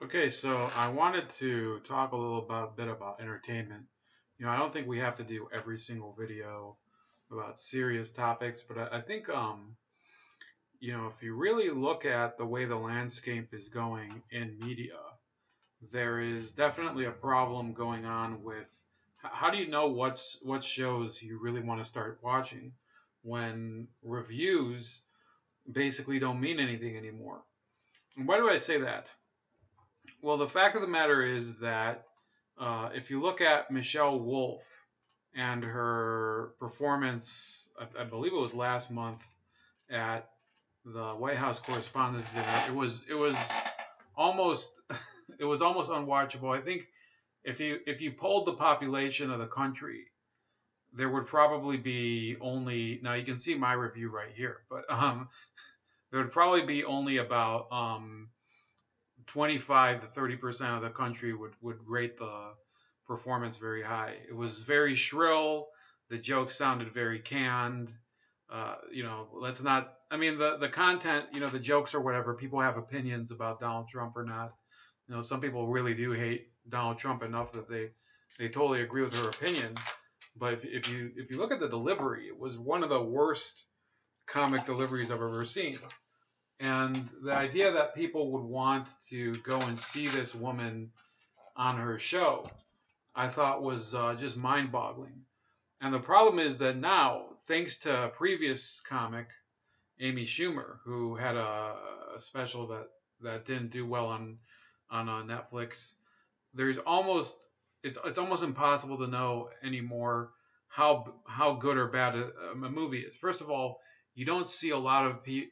Okay, so I wanted to talk a little bit about entertainment. I don't think we have to do every single video about serious topics, but I think if you really look at the way the landscape is going in media, there is definitely a problem going on with how do you know what shows you really want to start watching when reviews basically don't mean anything anymore. And why do I say that? Well, the fact of the matter is that if you look at Michelle Wolf and her performance, I believe it was last month at the White House Correspondents' Dinner, it was almost it was almost unwatchable. I think if you polled the population of the country, there would probably be only, now you can see my review right here, but there would probably be only about 25 to 30% of the country would rate the performance very high. It was very shrill. The jokes sounded very canned. Let's not. I mean, the content. The jokes or whatever. People have opinions about Donald Trump or not. Some people really do hate Donald Trump enough that they totally agree with her opinion. But if you look at the delivery, it was one of the worst comic deliveries I've ever seen. And the idea that people would want to go and see this woman on her show, I thought was just mind boggling. And the problem is that now, thanks to a previous comic, Amy Schumer, who had a special that didn't do well on Netflix, there's almost it's almost impossible to know anymore how good or bad a movie is. First of all, you don't see a lot of people.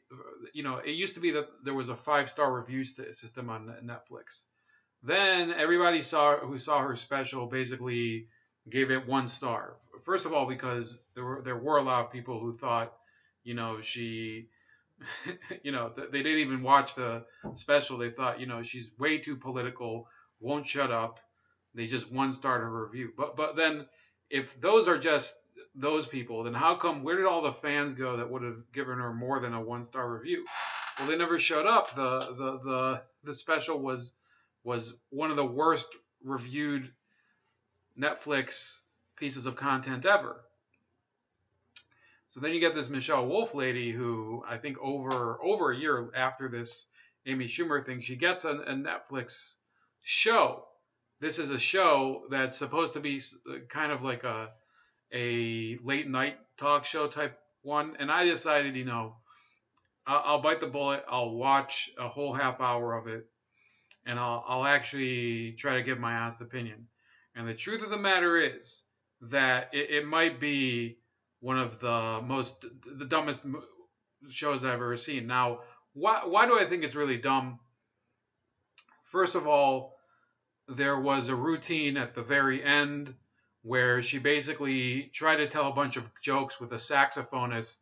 It used to be that there was a 5-star review system on Netflix. Then everybody who saw her special basically gave it 1 star. First of all, because there were a lot of people who thought, she, they didn't even watch the special. They thought, she's way too political, won't shut up. They just 1-starred her review. But then, if those are just those people, then how come? Where did all the fans go that would have given her more than a 1-star review? Well, they never showed up. The special was one of the worst reviewed Netflix pieces of content ever. So then you get this Michelle Wolf lady who, I think over a year after this Amy Schumer thing, she gets a Netflix show. This is a show that's supposed to be kind of like a late night talk show type one, and I decided, I'll bite the bullet. I'll watch a whole half hour of it, and I'll actually try to give my honest opinion. And the truth of the matter is that it might be one of the dumbest shows that I've ever seen. Now, why do I think it's really dumb? First of all, there was a routine at the very end where she basically tried to tell a bunch of jokes with a saxophonist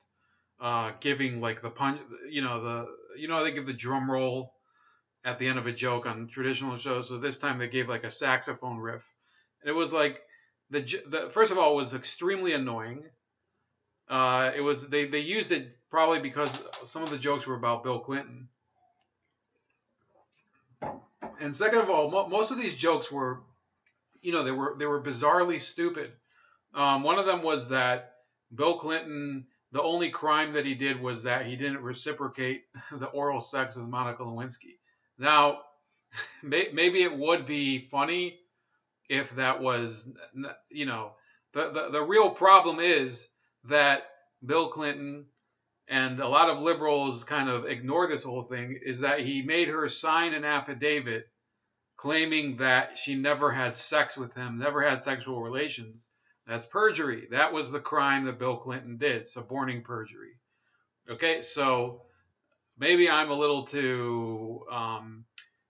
giving like the punch, they give the drum roll at the end of a joke on traditional shows. So this time they gave like a saxophone riff, and it was like the first of all, it was extremely annoying. It was they used it probably because some of the jokes were about Bill Clinton, and second of all, most of these jokes were, they were bizarrely stupid. One of them was that Bill Clinton, the only crime that he did was that he didn't reciprocate the oral sex with Monica Lewinsky. Now, maybe it would be funny if that was, the real problem is that Bill Clinton and a lot of liberals kind of ignore this whole thing, is that he made her sign an affidavit claiming that she never had sex with him, never had sexual relations. That's perjury. That was the crime that Bill Clinton did, suborning perjury. Okay, so maybe I'm a little too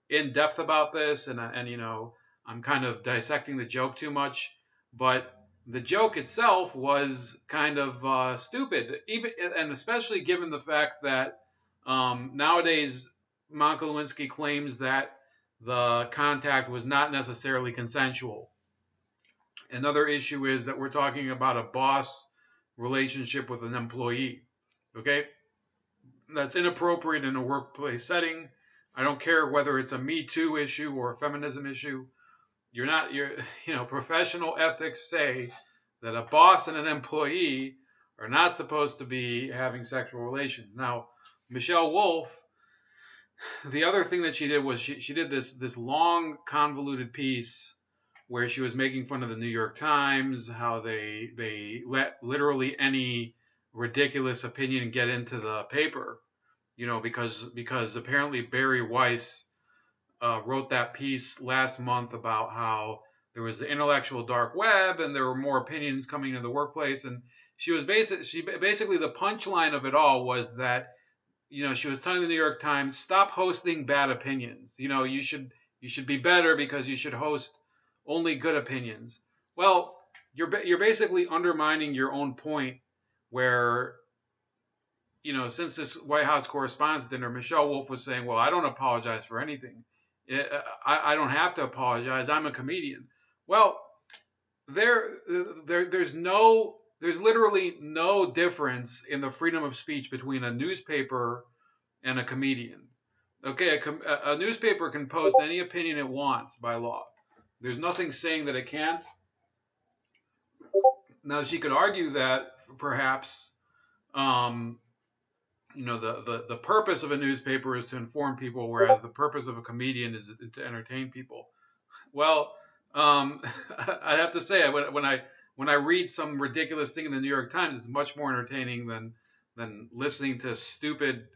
in depth about this, and I'm kind of dissecting the joke too much, but the joke itself was kind of stupid, even and especially given the fact that nowadays Monica Lewinsky claims that the contact was not necessarily consensual. Another issue is that we're talking about a boss relationship with an employee. Okay, that's inappropriate in a workplace setting. I don't care whether it's a Me Too issue or a feminism issue. You're professional ethics say that a boss and an employee are not supposed to be having sexual relations. Now, Michelle Wolf, the other thing that she did was she did this long convoluted piece where she was making fun of the New York Times, how they let literally any ridiculous opinion get into the paper, because apparently Barry Weiss wrote that piece last month about how there was the intellectual dark web and there were more opinions coming into the workplace, and she basically the punchline of it all was that she was telling the New York Times, stop hosting bad opinions. You should be better because you should host only good opinions. Well, you're basically undermining your own point, where since this White House Correspondents' Dinner, Michelle Wolf was saying, well, I don't apologize for anything. I don't have to apologize. I'm a comedian. Well, there's literally no difference in the freedom of speech between a newspaper and a comedian. Okay, a newspaper can post any opinion it wants by law. There's nothing saying that it can't. Now, she could argue that perhaps, um, the purpose of a newspaper is to inform people, whereas the purpose of a comedian is to entertain people. Well, I have to say, when I read some ridiculous thing in the New York Times, it's much more entertaining than listening to stupid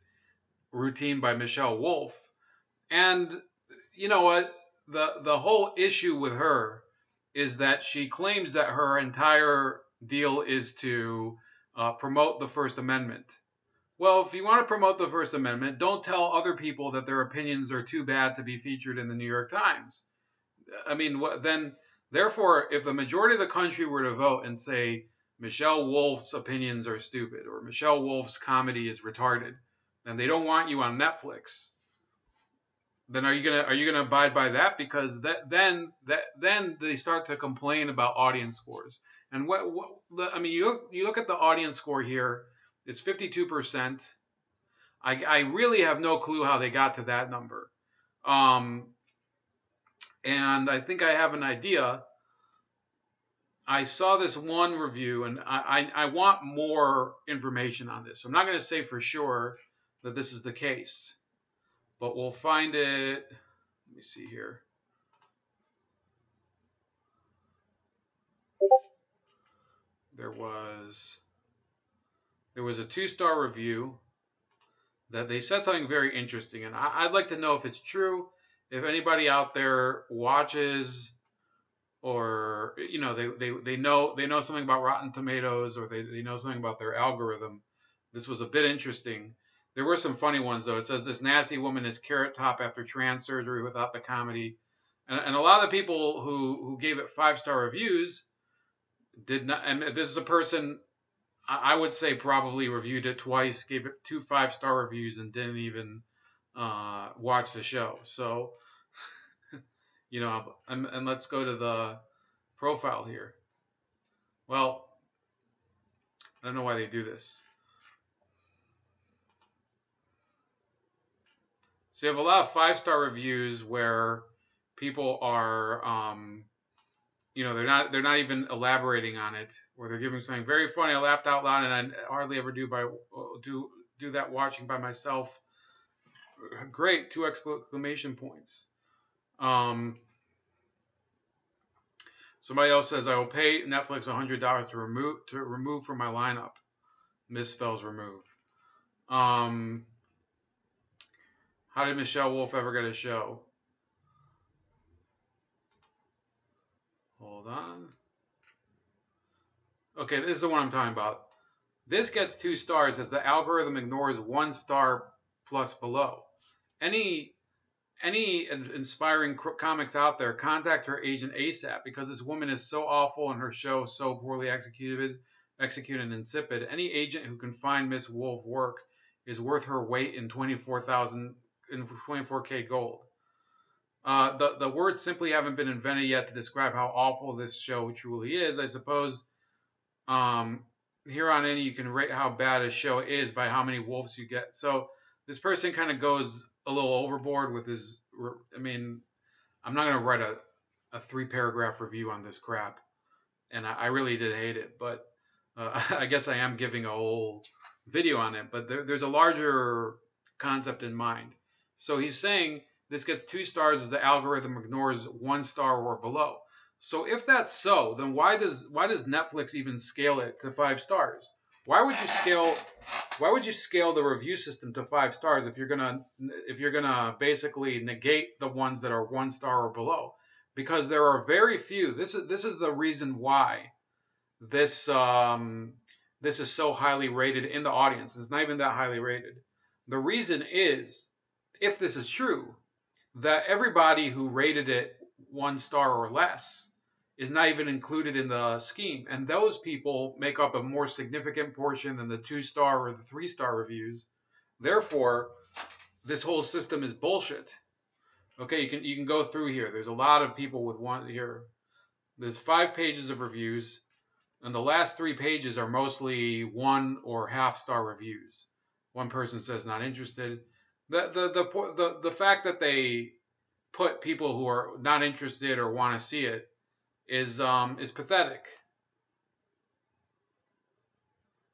routine by Michelle Wolf. And you know what? The whole issue with her is that she claims that her entire deal is to promote the First Amendment. Well, if you want to promote the First Amendment, don't tell other people that their opinions are too bad to be featured in the New York Times. I mean, then, therefore, if the majority of the country were to vote and say Michelle Wolf's opinions are stupid or Michelle Wolf's comedy is retarded, and they don't want you on Netflix, then are you gonna abide by that? Because then they start to complain about audience scores. And I mean, you look at the audience score here. It's 52%. I really have no clue how they got to that number. Um, and I think I have an idea. I saw this one review, and I want more information on this. So I'm not going to say for sure that this is the case, but we'll find it. Let me see here. There was a 2-star review that they said something very interesting, and I'd like to know if it's true. If anybody out there watches, or they know something about Rotten Tomatoes, or they know something about their algorithm. This was a bit interesting. There were some funny ones though. It says this nasty woman is carrot top after trans surgery without the comedy, and a lot of the people who gave it 5-star reviews did not. And this is a person I would say probably reviewed it twice, gave it 2 5-star reviews, and didn't even watch the show. So, and let's go to the profile here. Well, I don't know why they do this. So you have a lot of 5-star reviews where people are, they're not even elaborating on it, or they're giving something very funny. I laughed out loud, and I hardly ever do that watching by myself. Great, 2 exclamation points. Somebody else says, I will pay Netflix $100 to remove from my lineup. Misspells remove. How did Michelle Wolf ever get a show? Hold on. Okay, this is the one I'm talking about. This gets 2 stars as the algorithm ignores 1 star plus below. Any inspiring comics out there, contact her agent ASAP, because this woman is so awful and her show so poorly executed and insipid. Any agent who can find Miss Wolf work is worth her weight in 24K gold. The words simply haven't been invented yet to describe how awful this show truly is. I suppose here on in you can rate how bad a show is by how many wolves you get. So this person kind of goes a little overboard with his. I mean, I'm not gonna write a 3-paragraph review on this crap, and I really did hate it. But I guess I am giving a whole video on it. But there's a larger concept in mind. So he's saying this gets 2 stars as the algorithm ignores 1 star or below. So if that's so, then why does Netflix even scale it to 5 stars? Why would you scale the review system to 5 stars if you're gonna basically negate the ones that are 1 star or below? Because there are very few. This is the reason why this this is so highly rated in the audience. It's not even that highly rated. The reason is, if this is true, that everybody who rated it 1 star or less is not even included in the scheme, and those people make up a more significant portion than the 2-star or the 3-star reviews. Therefore, this whole system is bullshit. Okay, you can go through here. There's a lot of people with one here. There's 5 pages of reviews, and the last 3 pages are mostly 1 or half-star reviews. One person says not interested. The fact that they put people who are not interested or want to see it is pathetic.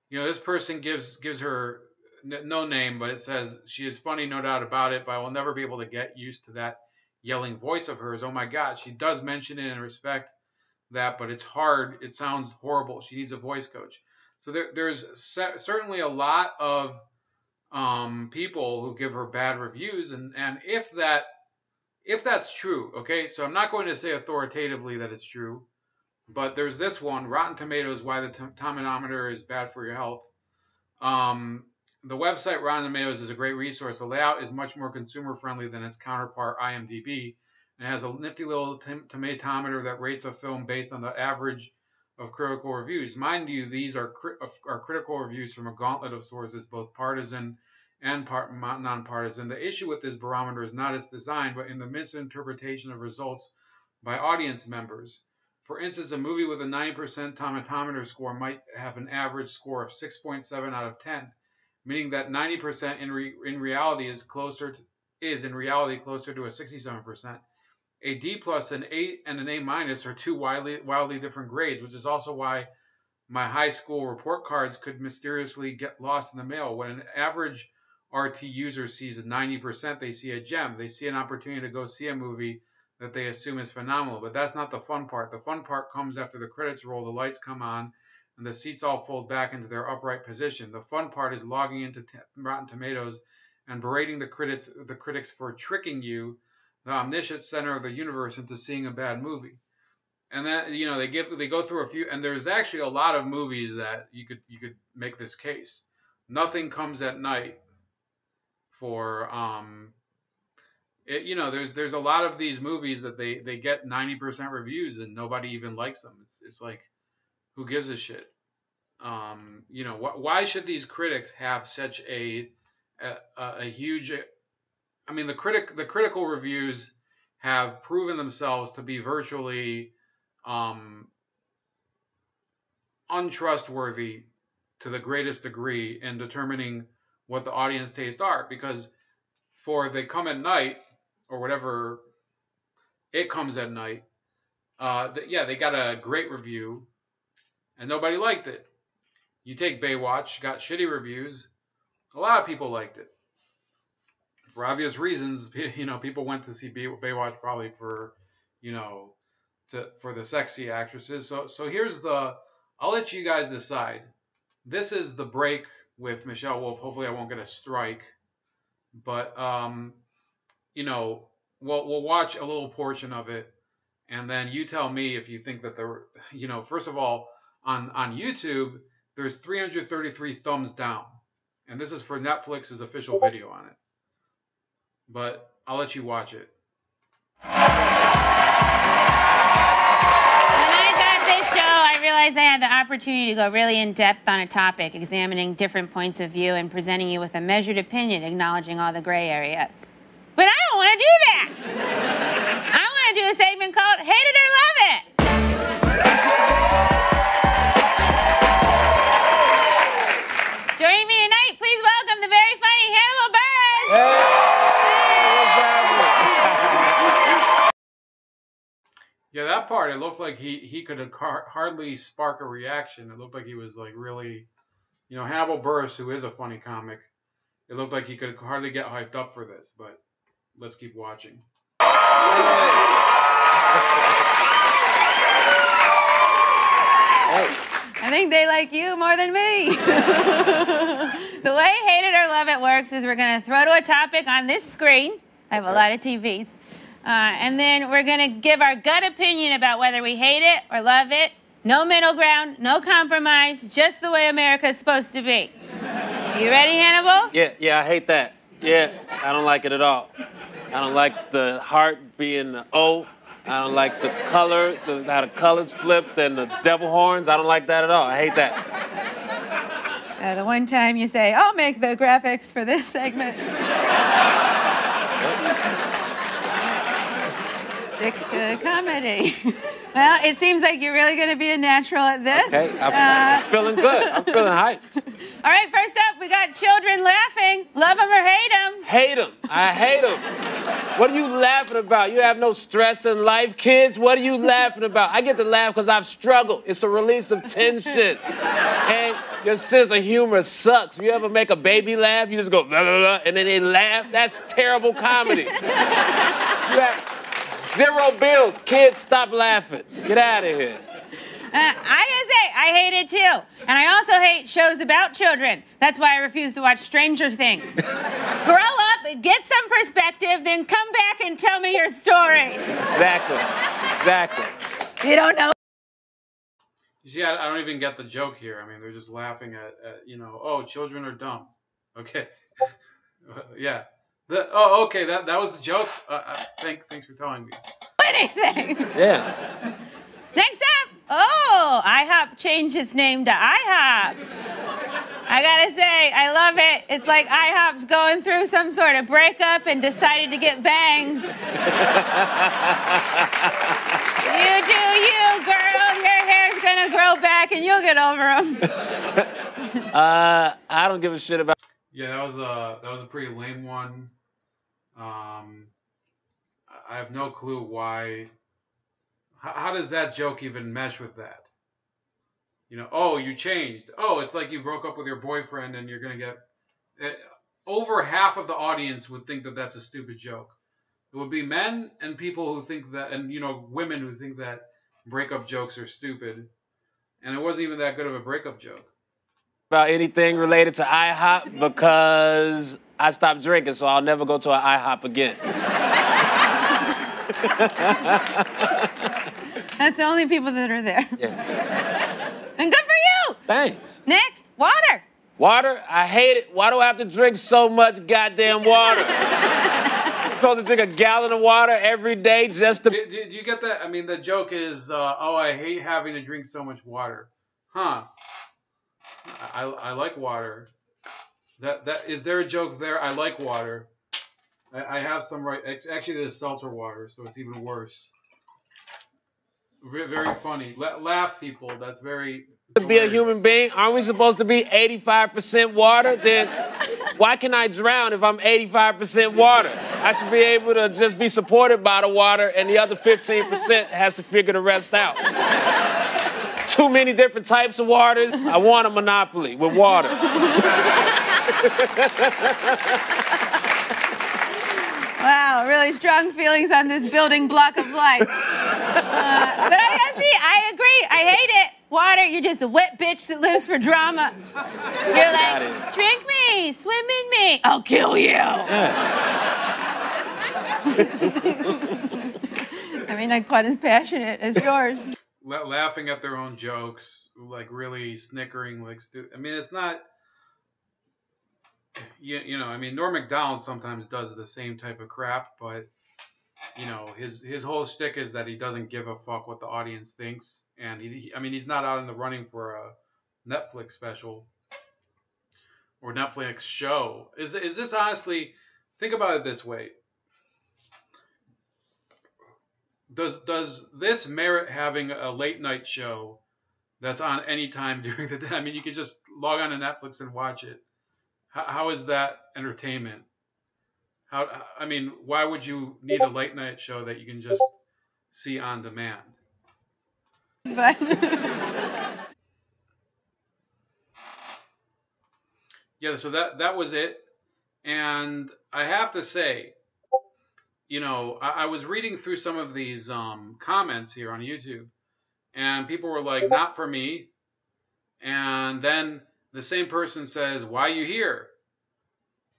You know, this person gives her no name, but it says she is funny, no doubt about it, but I will never be able to get used to that yelling voice of hers. Oh my God, she does mention it and respect that, but it's hard. It sounds horrible. She needs a voice coach. So there's certainly a lot of people who give her bad reviews, and if that's true, okay, so I'm not going to say authoritatively that it's true, but there's this one, Rotten Tomatoes, why the tomatometer is bad for your health. The website Rotten Tomatoes is a great resource. The layout is much more consumer friendly than its counterpart IMDb, and has a nifty little tomatometer that rates a film based on the average of critical reviews. Mind you, these are critical reviews from a gauntlet of sources, both partisan and nonpartisan. The issue with this barometer is not its design, but in the misinterpretation of results by audience members. For instance, a movie with a 90% tomatometer score might have an average score of 6.7 out of 10, meaning that 90% in reality is closer to a 67%. A D plus, an A, and an A minus are 2 wildly different grades, which is also why my high school report cards could mysteriously get lost in the mail. When an average RT user sees a 90%, they see a gem. They see an opportunity to go see a movie that they assume is phenomenal. But that's not the fun part. The fun part comes after the credits roll, the lights come on, and the seats all fold back into their upright position. The fun part is logging into Rotten Tomatoes and berating the critics for tricking you, the omniscient center of the universe, into seeing a bad movie. And then, you know, they go through a few, and there's actually a lot of movies that you could make this case. Nothing Comes at Night for you know, there's a lot of these movies that they get 90% reviews and nobody even likes them. It's like, who gives a shit? You know, why should these critics have such a huge? I mean, the critical reviews have proven themselves to be virtually untrustworthy to the greatest degree in determining what the audience tastes are, because for They Come at Night, or whatever, It Comes at Night, they got a great review and nobody liked it. You take Baywatch, got shitty reviews, a lot of people liked it for obvious reasons. You know, people went to see Baywatch probably for, you know, for the sexy actresses. So here's I'll let you guys decide. This is The Break with Michelle Wolf. Hopefully I won't get a strike, but you know, we'll watch a little portion of it, and then you tell me if you think that you know, first of all, on YouTube there's 333 thumbs down, and this is for Netflix's official video on it, but I'll let you watch it. I realized I had the opportunity to go really in depth on a topic, examining different points of view and presenting you with a measured opinion, acknowledging all the gray areas. But I don't want to do that. I want to do a segment called Hate It or Love It. Joining me tonight, please welcome the very funny Hannibal Buress. Hey. that part, it looked like he could hardly spark a reaction. It looked like he was like really, Hannibal Buress, who is a funny comic. It looked like he could hardly get hyped up for this, but let's keep watching. I think they like you more than me. The way Hate It or Love It works is we're going to throw to a topic on this screen. I have a lot of TVs. And then we're going to give our gut opinion about whether we hate it or love it. No middle ground, no compromise, just the way America's supposed to be. You ready, Hannibal? Yeah, I hate that. Yeah, I don't like it at all. I don't like the heart being the O. I don't like the color, how the colors flipped and the devil horns. I don't like that at all. I hate that. The one time you say, I'll make the graphics for this segment. Stick to comedy. Well, it seems like you're really going to be a natural at this. Okay, I'm feeling good. I'm feeling hyped. All right, first up, we got children laughing. Love them or hate them? Hate them. I hate them. What are you laughing about? You have no stress in life, kids? What are you laughing about? I get to laugh because I've struggled. It's a release of tension. And your sense of humor sucks. You ever make a baby laugh? You just go, blah, blah, blah, and then they laugh? That's terrible comedy. You have 0 bills. Kids, stop laughing. Get out of here. I gotta say, I hate it too. And I also hate shows about children. That's why I refuse to watch Stranger Things. Grow up, get some perspective, then come back and tell me your stories. Exactly. You don't know. You see, I don't even get the joke here. I mean, they're just laughing at oh, children are dumb. Okay. Yeah. Okay, that was the joke. Thanks for telling me. Anything. Yeah. Next up, IHOP changed its name to IHOP. I gotta say, I love it. It's like IHOP's going through some sort of breakup and decided to get bangs. You do you, girl. Your hair's gonna grow back and you'll get over them. I don't give a shit about. Yeah, that was a pretty lame one. I have no clue why. How does that joke even mesh with that? Oh, you changed. Oh, it's like you broke up with your boyfriend and you're going to get... over half of the audience would think that that's a stupid joke. It would be men and people who think that, and, women who think that breakup jokes are stupid. And it wasn't even that good of a breakup joke. About anything related to IHOP because I stopped drinking, so I'll never go to an IHOP again. That's the only people that are there. Yeah. And good for you. Thanks. Next, water. Water? I hate it. Why do I have to drink so much goddamn water? I'm supposed to drink a gallon of water every day just to... Do you get that? I mean, the joke is, I hate having to drink so much water. Huh. I like water. That is there a joke there? I like water. I have some right. Actually, there's seltzer water, so it's even worse. Very funny. Laugh, people. That's very. To be a human being, aren't we supposed to be 85% water? Then why can I drown if I'm 85% water? I should be able to just be supported by the water, and the other 15% has to figure the rest out. Too many different types of waters. I want a monopoly with water. Wow, really strong feelings on this building block of life. But I gotta see, I agree. I hate it. Water, you're just a wet bitch that lives for drama. You're like, drink me, swim in me, I'll kill you. I mean, not quite as passionate as yours. Laughing at their own jokes, like really snickering, like I mean, it's not. I mean, Norm Macdonald sometimes does the same type of crap, but his whole shtick is that he doesn't give a fuck what the audience thinks, and he's not out in the running for a Netflix special or Netflix show. Is this honestly? Think about it this way. Does this merit having a late night show that's on any time during the day? I mean, you could just log on to Netflix and watch it. How is that entertainment? I mean, why would you need a late night show that you can just see on demand? But Yeah, so that was it. And I have to say, I was reading through some of these comments here on YouTube, and people were like, "Not for me." And then the same person says, "Why you here?"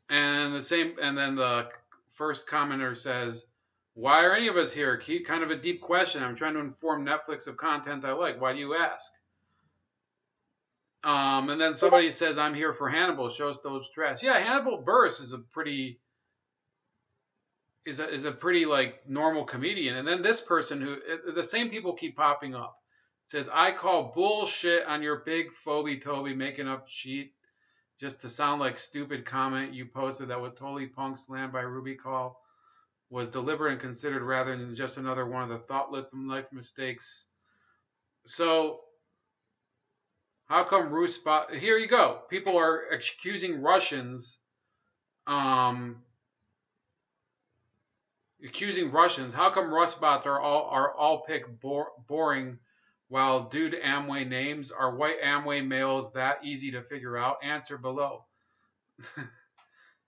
And then the first commenter says, "Why are any of us here?" Kind of a deep question. I'm trying to inform Netflix of content I like. Why do you ask? And then somebody says, "I'm here for Hannibal. Show still stress." Yeah, Hannibal Buress is a pretty like normal comedian. And then this person the same people keep popping up. It says, "I call bullshit on your big Phoebe Toby making up cheat just to sound like stupid comment you posted that was totally punk slammed by Ruby Call was deliberate and considered rather than just another one of the thoughtless life mistakes." So how come here you go. People are accusing Russians um How come Rustbots are all pick boring while dude Amway names are white Amway males that easy to figure out? Answer below.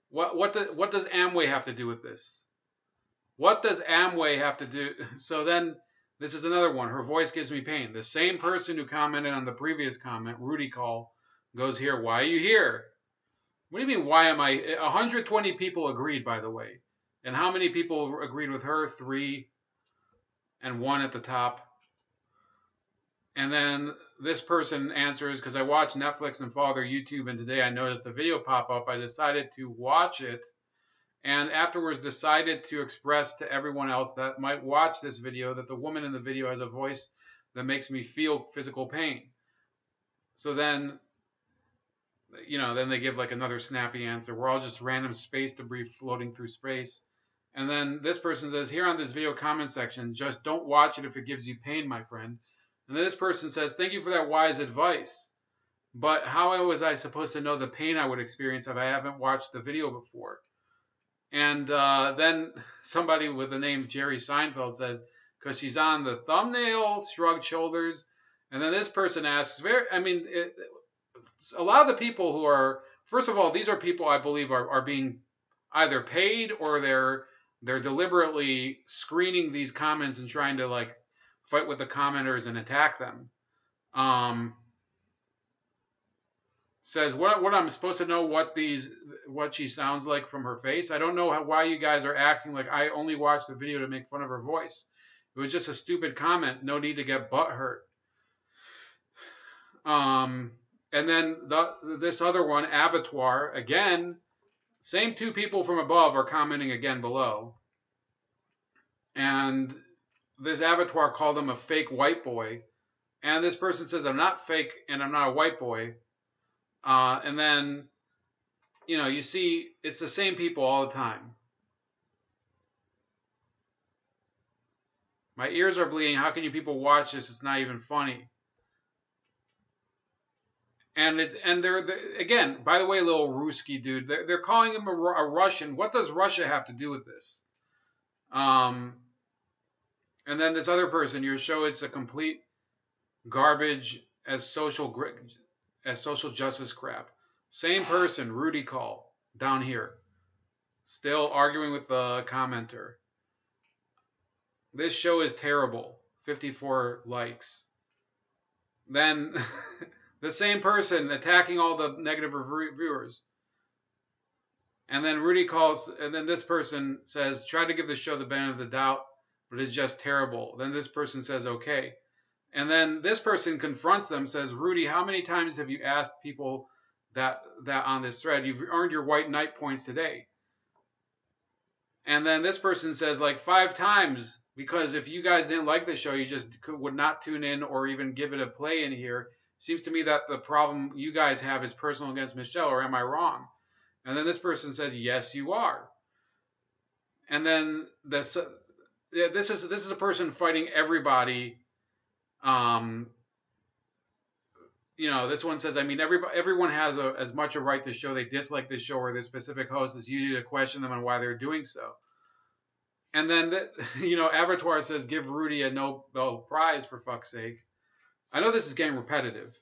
What does Amway have to do with this? What does Amway have to do? So then this is another one. Her voice gives me pain. The same person who commented on the previous comment, Rudy Call, goes here. Why are you here? What do you mean? Why am I? 120 people agreed, by the way. And how many people agreed with her? 3 and 1 at the top. And then this person answers, because I watch Netflix and follow their YouTube, and today I noticed a video pop up. I decided to watch it, and afterwards decided to express to everyone else that might watch this video that the woman in the video has a voice that makes me feel physical pain. So then, then they give like another snappy answer. We're all just random space debris floating through space. And then this person says, here on this video comment section, just don't watch it if it gives you pain, my friend. And then this person says, thank you for that wise advice. But how was I supposed to know the pain I would experience if I haven't watched the video before? And then somebody with the name Jerry Seinfeld says, because she's on the thumbnail, shrugged shoulders. And then this person asks, a lot of the people who are, first of all, these are people I believe are being either paid or they're deliberately screening these comments and trying to like fight with the commenters and attack them. Says what I'm supposed to know what she sounds like from her face. I don't know why you guys are acting like I only watched the video to make fun of her voice. It was just a stupid comment. No need to get butthurt. And then this other one, Avatar, again, same 2 people from above are commenting again below. And this Avatar called him a fake white boy. And this person says, I'm not fake and I'm not a white boy. And then, you see, it's the same people all the time. My ears are bleeding. How can you people watch this? It's not even funny. And they're again, by the way, little Ruski dude, they're calling him a Russian. What does Russia have to do with this? And then this other person, your show, it's a complete garbage as social justice crap. Same person, Rudy Call, down here, still arguing with the commenter. This show is terrible. 54 likes. Then the same person attacking all the negative reviewers. And then Rudy calls, and then this person says, try to give the show the benefit of the doubt, but it's just terrible. Then this person says, okay. And then this person confronts them, says, Rudy, how many times have you asked people that on this thread? You've earned your white knight points today. And then this person says, like 5 times, because if you guys didn't like the show, you just would not tune in or even give it a play in here. Seems to me that the problem you guys have is personal against Michelle, or am I wrong? And then this person says, yes, you are. And then this is a person fighting everybody. This one says, I mean, everyone has as much a right to show they dislike this show or this specific host as you do to question them on why they're doing so. And then, Avatar says, give Rudy a Nobel Prize, for fuck's sake. I know this is getting repetitive,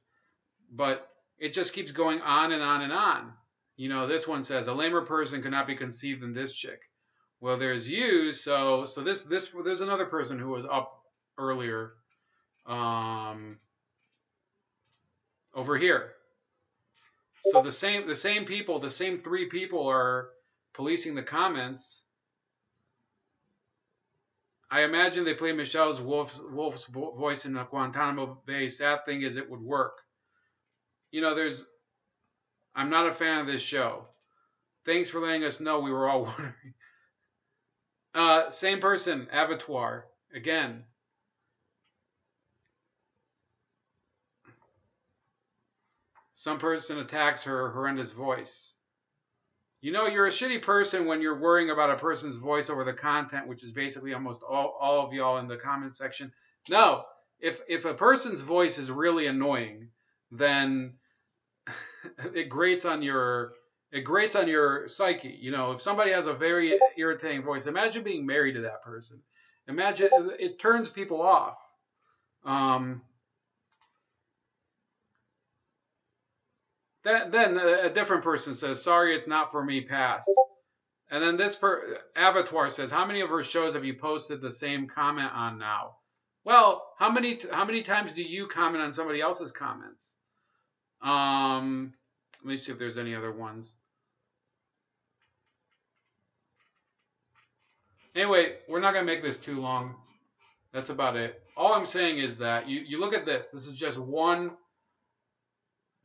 but it just keeps going on and on and on. You know, this one says a lamer person could not be conceived than this chick. Well, there's you, so this there's another person who was up earlier, over here. So the same people, the same three people are policing the comments. I imagine they play Michelle's Wolf's voice in a Guantanamo Bay. Sad thing is, it would work. You know, I'm not a fan of this show. Thanks for letting us know. We were all wondering. Same person, Abattoir. Again. Some person attacks her horrendous voice. You know, you're a shitty person when you're worrying about a person's voice over the content, which is basically almost all of y'all in the comment section. No, if a person's voice is really annoying, then it grates on your psyche. You know, if somebody has a very irritating voice, imagine being married to that person. Imagine it turns people off. Then a different person says, "Sorry, it's not for me. Pass." And then this Abattoir says, "How many of her shows have you posted the same comment on now?" Well, how many times do you comment on somebody else's comments? Let me see if there's any other ones. Anyway, we're not gonna make this too long. That's about it. All I'm saying is that you look at this. This is just one.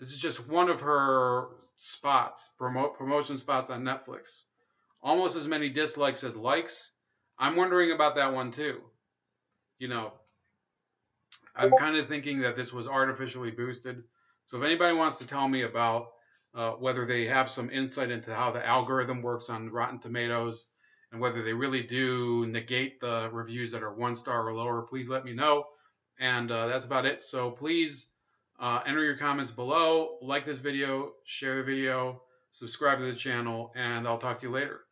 This is just one of her spots, promotion spots on Netflix. Almost as many dislikes as likes. I'm wondering about that one too. You know, I'm kind of thinking that this was artificially boosted. So if anybody wants to tell me about whether they have some insight into how the algorithm works on Rotten Tomatoes and whether they really do negate the reviews that are 1 star or lower, please let me know. And that's about it. So please enter your comments below, like this video, share the video, subscribe to the channel, and I'll talk to you later.